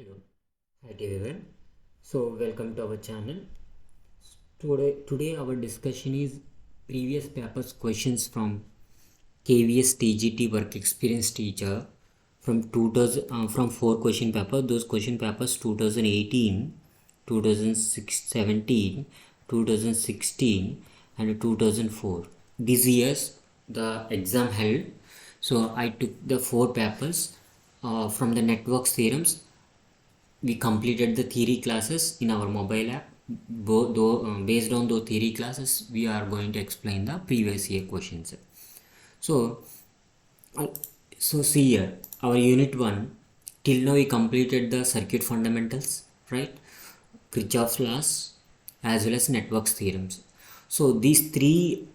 Hello, hi everyone. So welcome to our channel. Today our discussion is previous papers questions from KVS TGT work experience teacher from 2000 from 4 question paper. Those question papers 2018, 2017, 2016 and 2004. These years the exam held. So I took the 4 papers from the networks theorems. We completed the theory classes in our mobile app. Based on those theory classes, we are going to explain the previous year questions. So, uh, see here, our unit 1, till now we completed the circuit fundamentals, right? Kirchhoff's laws as well as networks theorems. So these three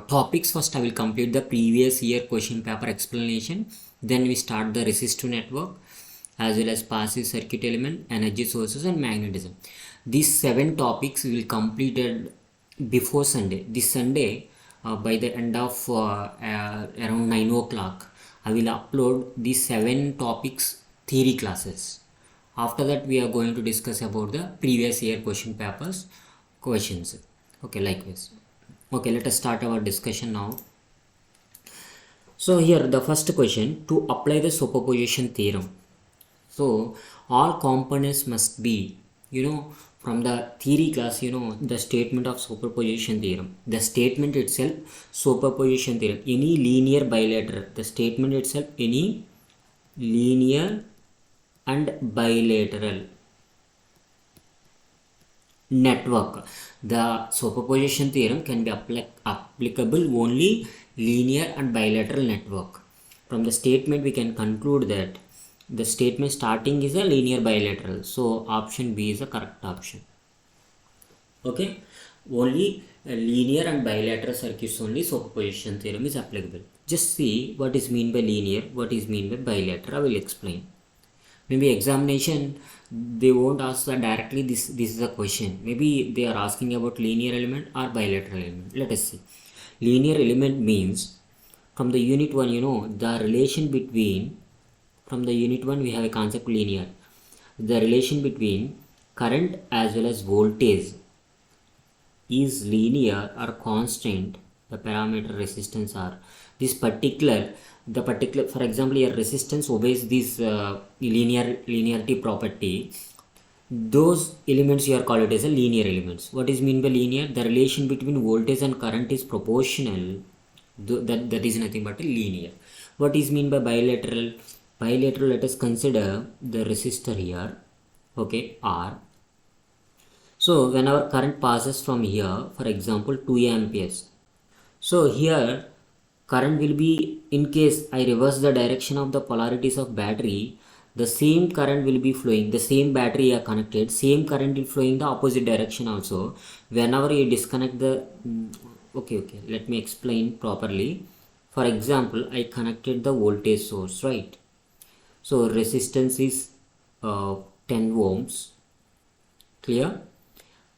topics. First I will complete the previous year question paper explanation, then we start the resistive network as well as passive circuit element, energy sources and magnetism. These 7 topics will completed before Sunday. This Sunday by the end of around 9 o'clock I will upload these 7 topics theory classes. After that we are going to discuss about the previous year question papers questions. Okay, likewise. Okay, let us start our discussion now. So here the first question, to apply the superposition theorem. So all components must be, from the theory class, the statement of superposition theorem. The statement itself, superposition theorem, any linear bilateral. The statement itself, any linear and bilateral network. The superposition theorem can be applicable only linear and bilateral network. From the statement we can conclude that the statement starting is a linear bilateral. So option B is the correct option. Okay, only linear and bilateral circuits only superposition theorem is applicable. Just see what is mean by linear, what is mean by bilateral. I will explain. Maybe examination they won't ask directly this is a question. Maybe they are asking about linear element or bilateral element. Let us see. Linear element means from the unit 1, the relation between, from the unit 1 we have a concept linear. The relation between current as well as voltage is linear or constant. The parameter resistance are this particular, for example your resistance obeys this linearity property. Those elements you are called as a linear elements. What is mean by linear? The relation between voltage and current is proportional. That is nothing but a linear. What is mean by bilateral? Bilateral, let us consider the resistor here, okay, R. So when our current passes from here, for example 2 amperes, so here current will be, in case I reverse the direction of the polarities of battery, the same current will be flowing. The same battery are connected, same current will flow in the opposite direction also. Whenever you disconnect the okay, let me explain properly. For example, I connected the voltage source, right? So resistance is 10 ohms, clear?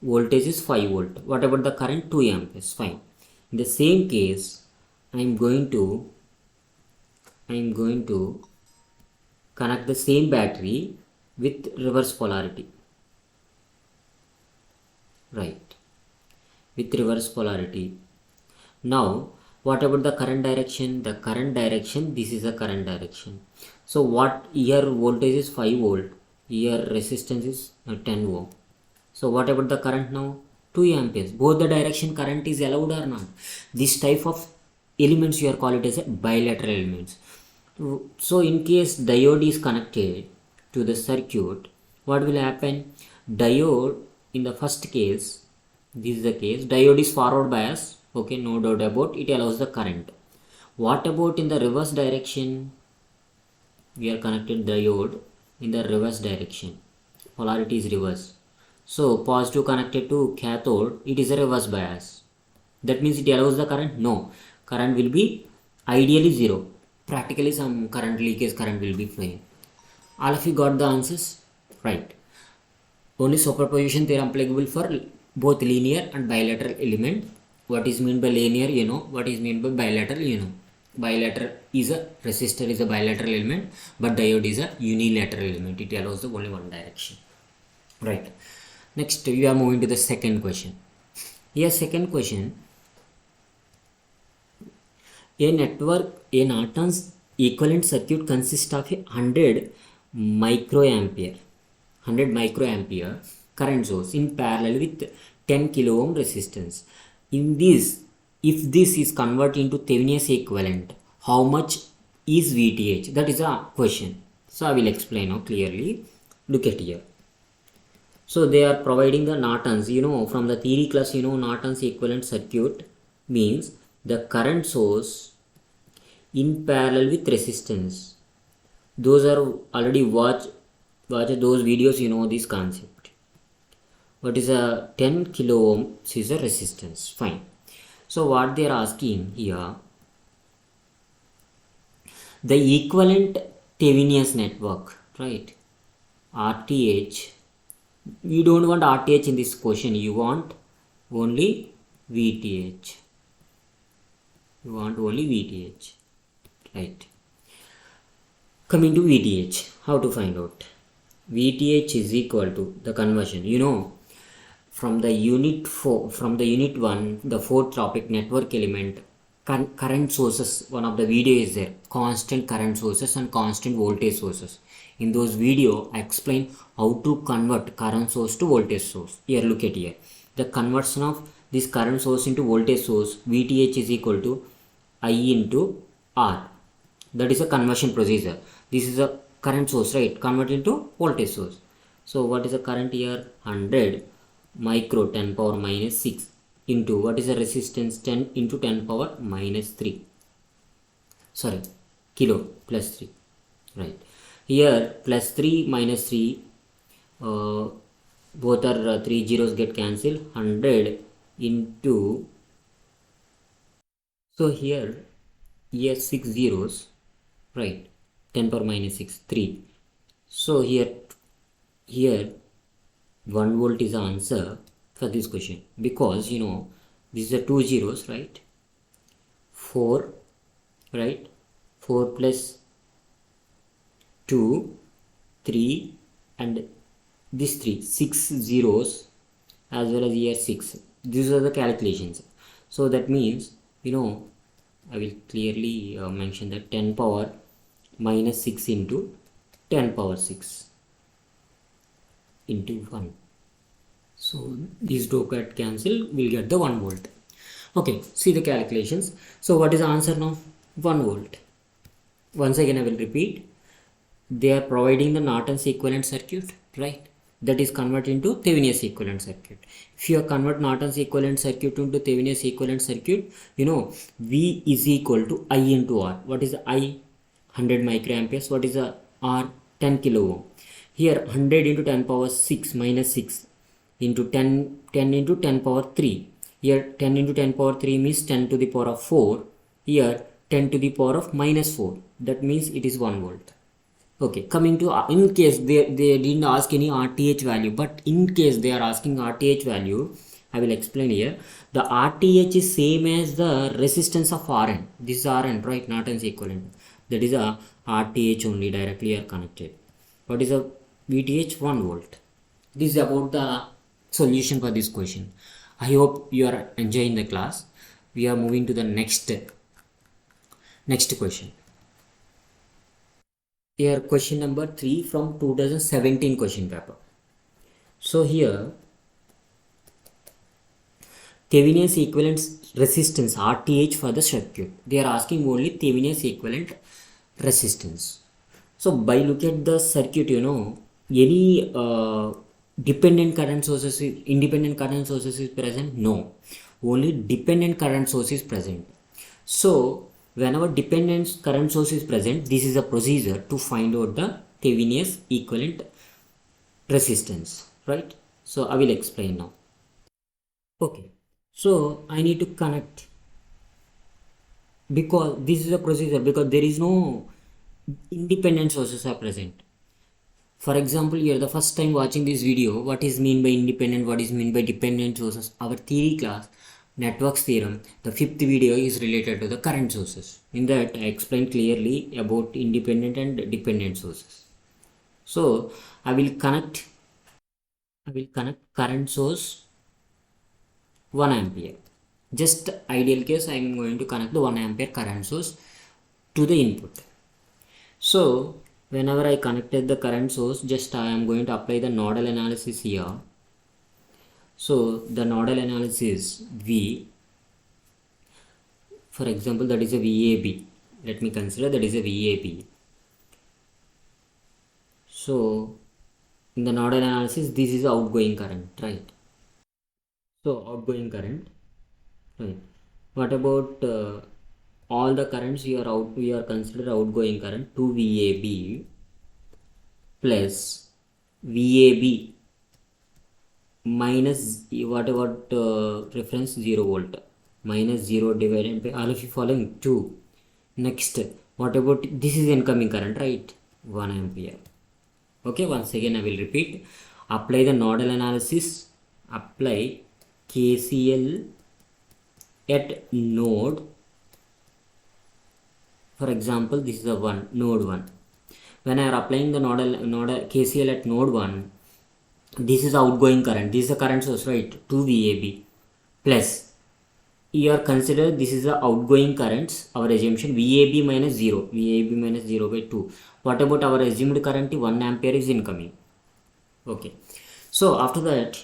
Voltage is 5 volt. What about the current? 2 amperes, fine. In the same case, I am going to connect the same battery with reverse polarity, right? With reverse polarity. Now what about the current direction? The current direction, this is the current direction. So what, here voltage is 5 volt, here resistance is 10 ohm. So what about the current now? 2 amperes. Both the direction current is allowed or not? This type of elements you are called it as a bilateral elements. So in case diode is connected to the circuit, what will happen? Diode, in the first case, this is the case, diode is forward bias, okay, no doubt about it, allows the current. What about in the reverse direction? We are connected diode in the reverse direction, polarity is reverse. So positive connected to cathode, it is a reverse bias. That means it allows the current? No. Current will be ideally 0. Practically some current leakage current will be flowing. All of you got the answers? Right. Only superposition theorem applicable for both linear and bilateral element. What is meant by linear, what is meant by bilateral, bilateral is a resistor is a bilateral element, but diode is a unilateral element. It allows the only one direction. Right. Next, we are moving to the second question. Here, second question. A network, a Norton's equivalent circuit consists of a 100 microampere current source in parallel with 10 kilo ohm resistance. In this, if this is converted into Thevenin's equivalent, how much is VTH? That is a question. So I will explain now clearly. Look at here. So they are providing the Norton's, from the theory class, Norton's equivalent circuit means the current source in parallel with resistance. Those are already watch those videos, this concept. What is a 10 kilo ohm is a resistance. Fine. So what they are asking here, the equivalent Thevenin's network, right? RTH. You don't want RTH in this question. You want only VTH. You want only VTH. Right. Coming to VTH. How to find out? VTH is equal to the conversion. From the unit 1, the fourth topic, network element, current sources, one of the video is there, constant current sources and constant voltage sources. In those video I explain how to convert current source to voltage source. Here, look at here, the conversion of this current source into voltage source, VTH is equal to I into R. That is a conversion procedure. This is a current source, right, convert into voltage source. So what is the current here? 100 micro 10 power minus 6 into what is the resistance? 10 into 10 power minus 3, sorry, kilo plus 3, right. Here plus 3 minus 3, both are 3 zeros get cancelled. 100 into, so here 6 zeros, right, 10 power minus 6, 3. So here 1 volt is the answer for this question, because these are 2 zeros, right? 4, right? 4 plus 2, 3, and this 3, 6 zeros, as well as here 6. These are the calculations. So that means, I will clearly mention that 10 power minus 6 into 10 power 6 into 1. So these two get cancelled, we'll get the 1 volt. Okay, see the calculations. So what is the answer now? 1 volt. Once again I will repeat. They are providing the Norton's equivalent circuit, right? That is converted into Thevenin's equivalent circuit. If you convert Norton's equivalent circuit into Thevenin's equivalent circuit, V is equal to I into R. What is the I? 100 microamperes. What is the R? 10 kilo ohm. Here 100 into 10 power 6 minus 6 into 10 into 10 power 3. Here 10 into 10 power 3 means 10 to the power of 4. Here 10 to the power of minus 4. That means it is 1 volt. Okay, coming to, in case they didn't ask any RTH value, but in case they are asking RTH value, I will explain here. The RTH is same as the resistance of Rn. This is Rn, right? Norton's equivalent. That is a RTH only, directly are connected. What is a VTH? 1 volt. This is about the solution for this question. I hope you are enjoying the class. We are moving to the next question. Here question number 3 from 2017 question paper. So here Thevenin's equivalent resistance RTH for the circuit. They are asking only Thevenin's equivalent resistance. So by look at the circuit, any independent current sources is present? No, only dependent current source is present. So whenever dependent current source is present, this is a procedure to find out the Thevenin's equivalent resistance, right? So I will explain now. Okay, so I need to connect, because this is a procedure, because there is no independent sources are present. For example, you are the first time watching this video, what is mean by independent, what is mean by dependent sources? Our theory class, networks theorem, the fifth video is related to the current sources. In that I explained clearly about independent and dependent sources. So I will connect current source 1 ampere. Just ideal case, I am going to connect the 1 ampere current source to the input. So whenever I connected the current source, just I am going to apply the nodal analysis here. So the nodal analysis V, for example, that is a VAB. Let me consider that is a VAB. So in the nodal analysis, this is outgoing current, right? So outgoing current, right? What about all the currents we are consider outgoing current 2 VAB plus VAB minus what about reference 0 volt minus 0 divided by all of you following 2. Next, what about this is incoming current, right? 1 ampere. Okay, once again I will repeat. Apply the nodal analysis, apply KCL at node. For example, this is the node 1. When I are applying the nodal KCL at node 1, this is outgoing current. This is a current source, right? 2 VAB plus you are consider this is the outgoing currents. Our assumption VAB minus 0. VAB minus 0 by 2. What about our assumed current? 1 ampere is incoming. Okay. So after that,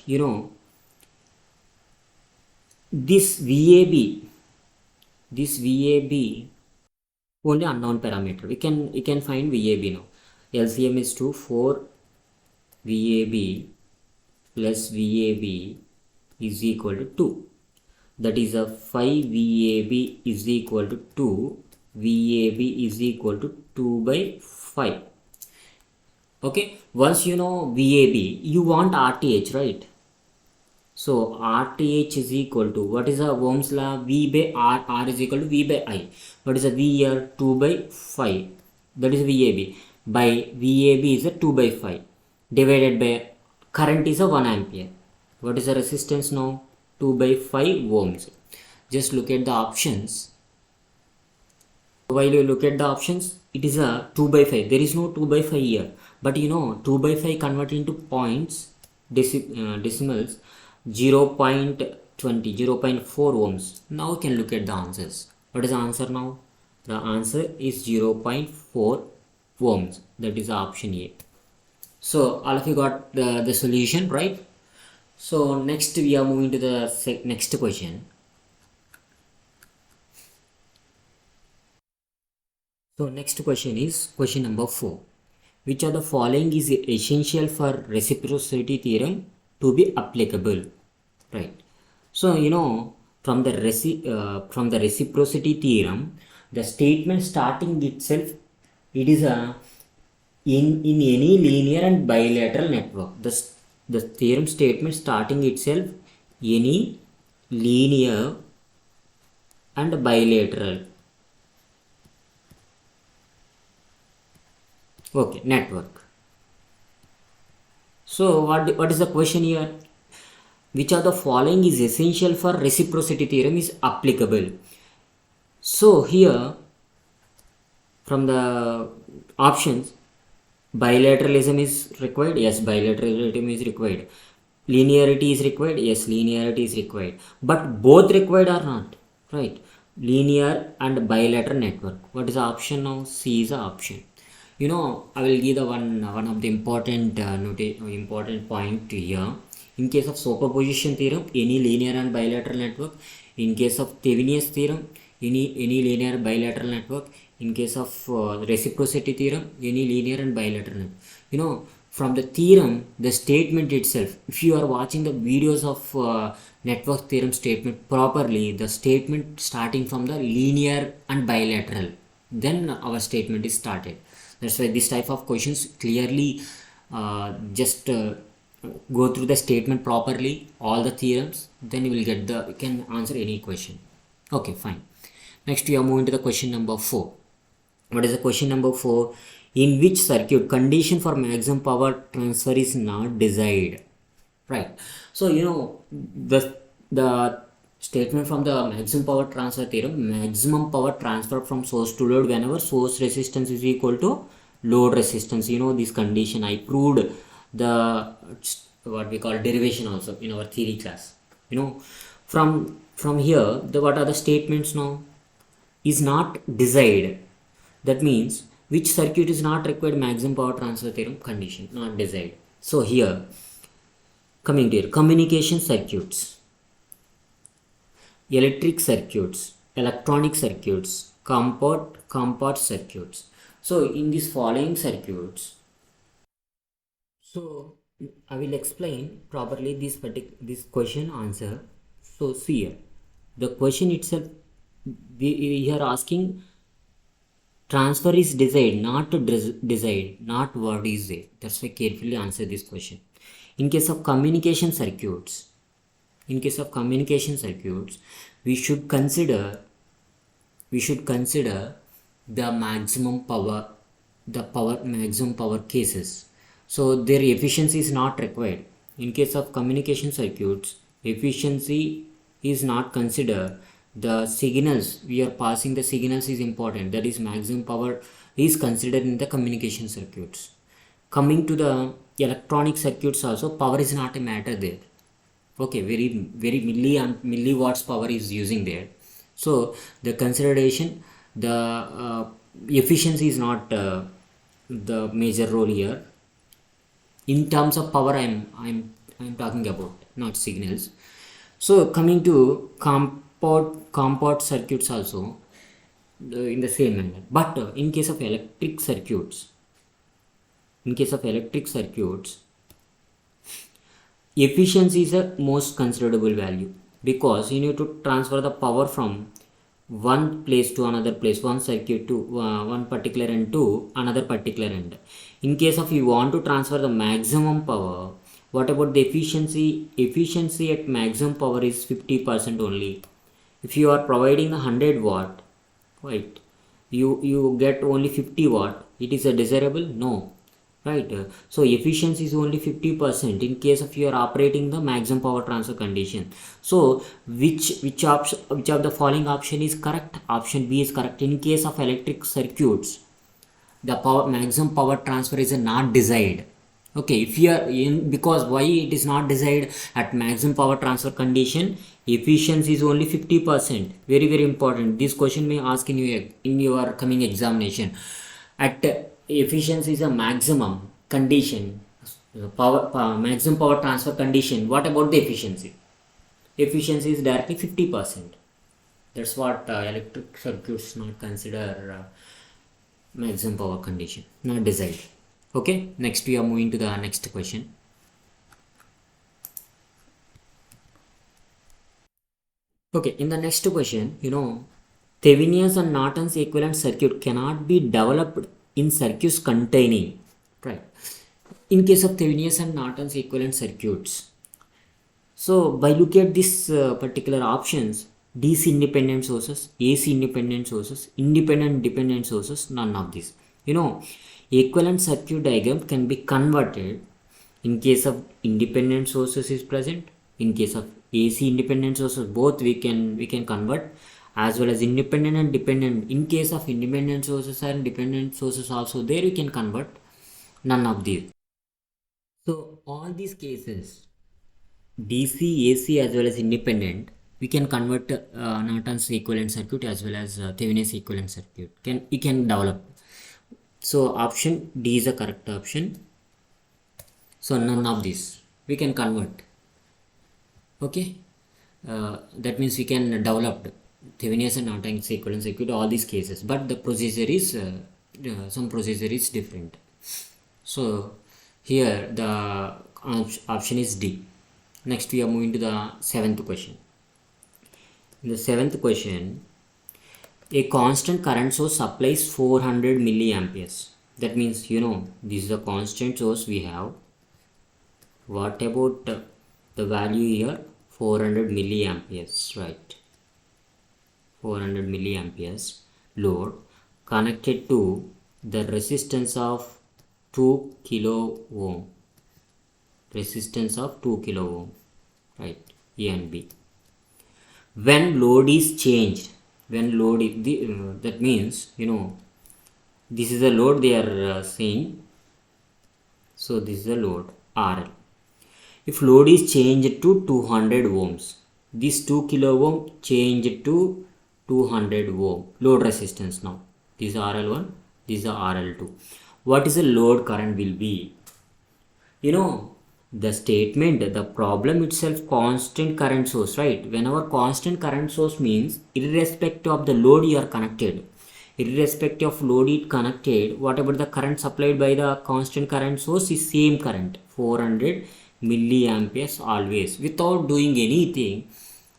this VAB only unknown parameter. We can find VAB now. LCM is 2, 4 VAB plus VAB is equal to 2. That is a 5 VAB is equal to 2. VAB is equal to 2 by 5. Okay, once you know VAB, you want RTH, right? So RTH is equal to, what is the Ohm's law? V by R, R is equal to V by I. What is the V here? 2 by 5. That is VAB. By VAB is a 2 by 5. Divided by current is a 1 ampere. What is the resistance now? 2 by 5 ohms. Just look at the options. While you look at the options, it is a 2 by 5. There is no 2 by 5 here. But 2 by 5 convert into points, decimals, 0.20, 0.4 ohms. Now you can look at the answers. What is the answer now? The answer is 0.4 ohms. That is option A. So all of you got the solution, right? So next we are moving to the next question. So next question is question number 4. Which of the following is essential for reciprocity theorem to be applicable? Right. So from the reciprocity theorem, the statement starting itself, it is a in any linear and bilateral network. The theorem statement starting itself, any linear and bilateral network. So what is the question here? Which of the following is essential for reciprocity theorem is applicable? So here from the options, bilateralism is required. Yes, bilateralism is required. Linearity is required. Yes, linearity is required. But both required or not? Right. Linear and bilateral network. What is the option now? C is the option. I will give the one of the important important point here. In case of superposition theorem, any linear and bilateral network. In case of Thevenin's theorem, any linear bilateral network. In case of reciprocity theorem, any linear and bilateral network. From the theorem, the statement itself, if you are watching the videos of network theorem statement properly, the statement starting from the linear and bilateral, then our statement is started. That's why this type of questions clearly just go through the statement properly, all the theorems, then you will get you can answer any question. Okay, fine. Next we are moving to the question number 4. What is the question number 4? In which circuit condition for maximum power transfer is not desired? Right. So the Statement from the maximum power transfer theorem: maximum power transfer from source to load whenever source resistance is equal to load resistance. You know this condition. I proved the what we call derivation also in our theory class. You know, from here, the what are the statements now? Is not desired. That means which circuit is not required maximum power transfer theorem condition, not desired. So here, coming to here, communication circuits, electric circuits, electronic circuits, compound circuits. So in these following circuits, so I will explain properly this question answer. So see here, the question itself, we are asking transfer is desired, not desired, not what is there. That's why carefully answer this question. In case of communication circuits, we should consider the maximum power, maximum power cases. So their efficiency is not required. In case of communication circuits, efficiency is not considered. The signals we are passing, the signals is important. That is maximum power is considered in the communication circuits. Coming to the electronic circuits also, power is not a matter there. Okay, very milliwatts power is using there. So the consideration, the efficiency is not the major role here. In terms of power, I'm talking about, not signals. So coming to compound circuits also, in the same manner. But in case of electric circuits, efficiency is the most considerable value, because you need to transfer the power from one place to another place, one circuit to one particular end to another particular end. In case of you want to transfer the maximum power, what about the efficiency? Efficiency at maximum power is 50% only. If you are providing 100 watt, right, you get only 50 watt, it is a desirable? No, right? So efficiency is only 50% in case of you are operating the maximum power transfer condition. So which of the following option is correct? Option B is correct. In case of electric circuits, the maximum power transfer is not desired. Okay, if you are in, because why it is not desired? At maximum power transfer condition, efficiency is only 50%. Very important. This question may ask in your coming examination. At efficiency is a maximum condition, maximum power transfer condition. What about the efficiency? Efficiency is directly 50%. That's what electric circuits not consider maximum power condition, not desired. Okay, next we are moving to the next question. Okay, in the next question, Thevenin's and Norton's equivalent circuit cannot be developed in circuits containing, right? In case of Thevenin's and Norton's equivalent circuits, so by looking at this particular options, DC independent sources, AC independent sources, independent dependent sources, none of this. Equivalent circuit diagram can be converted in case of independent sources is present. In case of AC independent sources, both we can convert, as well as independent and dependent. In case of independent sources and dependent sources also, there we can convert. None of these. So all these cases, DC, AC as well as independent, we can convert Norton's equivalent circuit as well as Thevenin's equivalent circuit. We can develop. So option D is a correct option. So none of this we can convert. Okay, that means we can develop Thevenin's and Norton's equivalent circuit, all these cases, but the procedure is some procedure is different. So here the option is D. Next we are moving to the seventh question. In the seventh question, a constant current source supplies 400 milliamperes. That means this is a constant source we have. What about the value here? 400 milliamperes, right? 400 milliamperes load connected to the resistance of 2 kilo ohm. Resistance of 2 kilo ohm, right? A and B. when load is changed, when load is that means this is a load they are saying. So this is a load RL. If load is changed to 200 ohms, this 2 kilo ohm changed to 200 ohm load resistance. Now this is RL1, this is RL2. What is the load current will be? The statement, the problem itself, constant current source, right? Whenever constant current source means irrespective of the load you are connected, irrespective of load it connected, whatever the current supplied by the constant current source is same current, 400 milliamperes always. Without doing anything,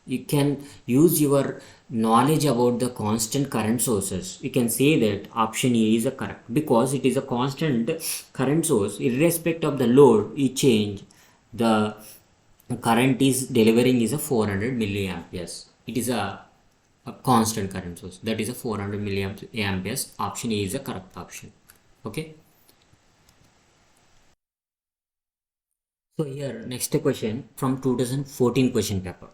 you can use your knowledge about the constant current sources. You can say that option A is a correct, because it is a constant current source. Irrespective of the load you change, the current is delivering is a 400 milliamperes. It is a constant current source, that is a 400 milliamperes. Option A is a correct option. Okay, so here next question from 2014 question paper.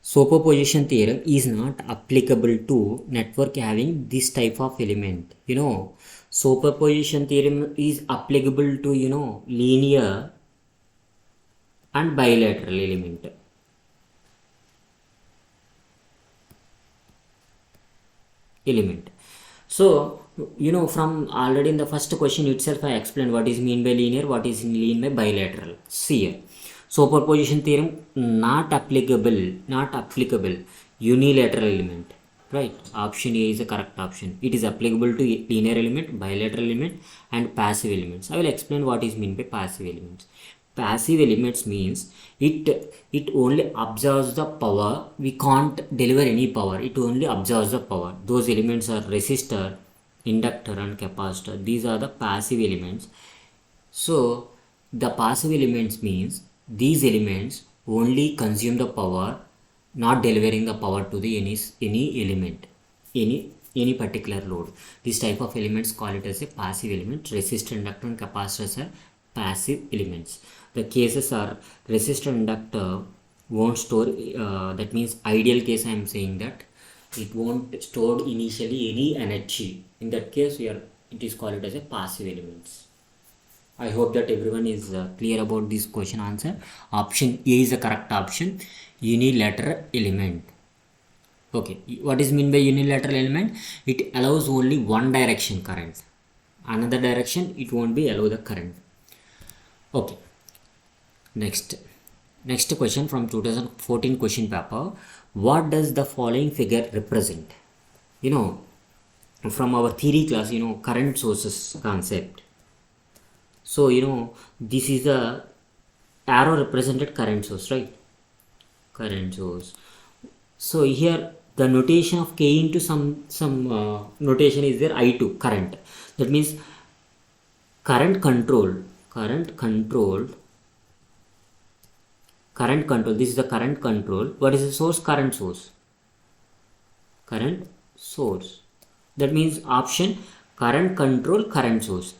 Superposition theorem is not applicable to network having this type of element. Superposition theorem is applicable to linear and bilateral element. So from already in the first question itself I explained what is mean by linear, what is mean by bilateral. See here, superposition theorem not applicable unilateral element, right? Option A is the correct option. It is applicable to linear element, bilateral element and passive elements. I will explain what is mean by passive elements. Passive elements means it only absorbs the power. We can't deliver any power, it only absorbs the power. Those elements are resistor, inductor and capacitor. These are the passive elements. So the passive elements means these elements only consume the power, not delivering the power to the any element, any particular load. This type of elements call it as a passive element. Resistor, inductor and capacitors are passive elements. The cases are resistor, inductor won't store, that means ideal case I am saying that it won't store initially any energy. In that case it is called as a passive elements. I hope that everyone is clear about this question answer. Option A is the correct option, unilateral element. Okay, what is mean by unilateral element? It allows only one direction current, another direction it won't be allow the current. Okay, next question from 2014 question paper. What does the following figure represent? From our theory class, current sources concept. So this is a arrow represented current source, right? Current source. So here the notation of K into some notation is there, I2 current. That means current controlled, this is the current control. What is the source? Current source. That means option current control current source.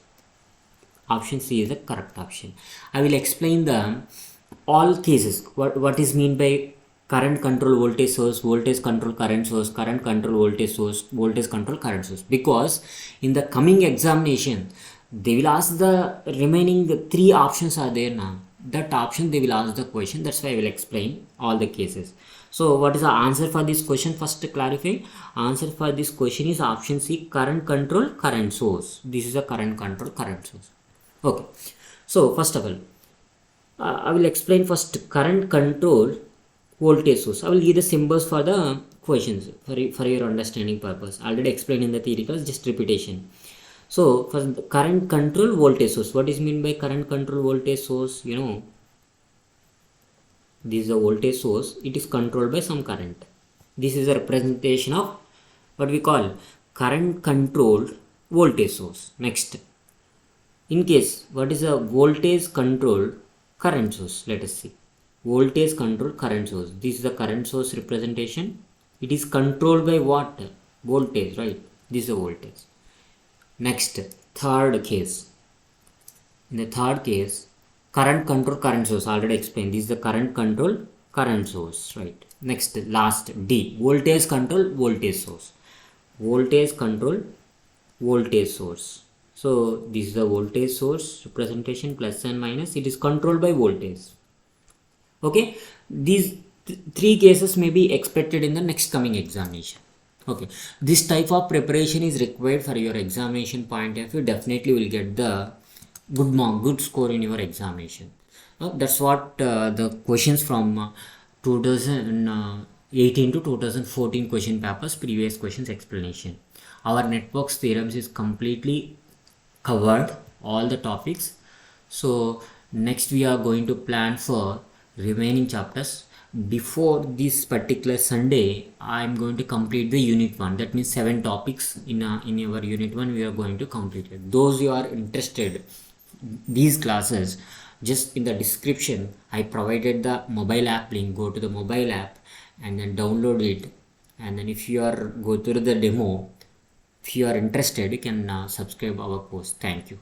Option C is the correct option. I will explain the all cases. What is mean by current control voltage source, voltage control current source, current control voltage source, voltage control current source. Because in the coming examination they will ask the remaining 3 options are there now. That option they will ask the question. That's why I will explain all the cases. So what is the answer for this question? First clarify. Answer for this question is option C, current control current source. This is a current control current source. Okay, so first of all I will explain first current control voltage source. I will give the symbols for the questions for your understanding purpose. Already explained in the theory class, just repetition. So for the current control voltage source, what is mean by current control voltage source? This is a voltage source. It is controlled by some current. This is a representation of what we call current controlled voltage source. Next, in case what is a voltage controlled current source? Let us see. Voltage controlled current source. This is the current source representation. It is controlled by what? Voltage, right? This is a voltage. Next, third case. In the third case, current control current source. Already explained. This is the current control current source, right? Next, last D, voltage control voltage source. Voltage control voltage source. So this is the voltage source representation, plus and minus, it is controlled by voltage. Okay, these three cases may be expected in the next coming examination. Okay, this type of preparation is required for your examination point of view. Definitely will get the good score in your examination. That's what the questions from 2018 to 2014 question papers, previous questions explanation. Our networks theorems is completely covered all the topics. So next we are going to plan for remaining chapters. Before this particular Sunday, I am going to complete the unit 1. That means 7 topics in our unit 1 we are going to complete it. Those you are interested these classes, just in the description I provided the mobile app link. Go to the mobile app and then download it, and then if you are go through the demo, if you are interested, you can subscribe our course. Thank you.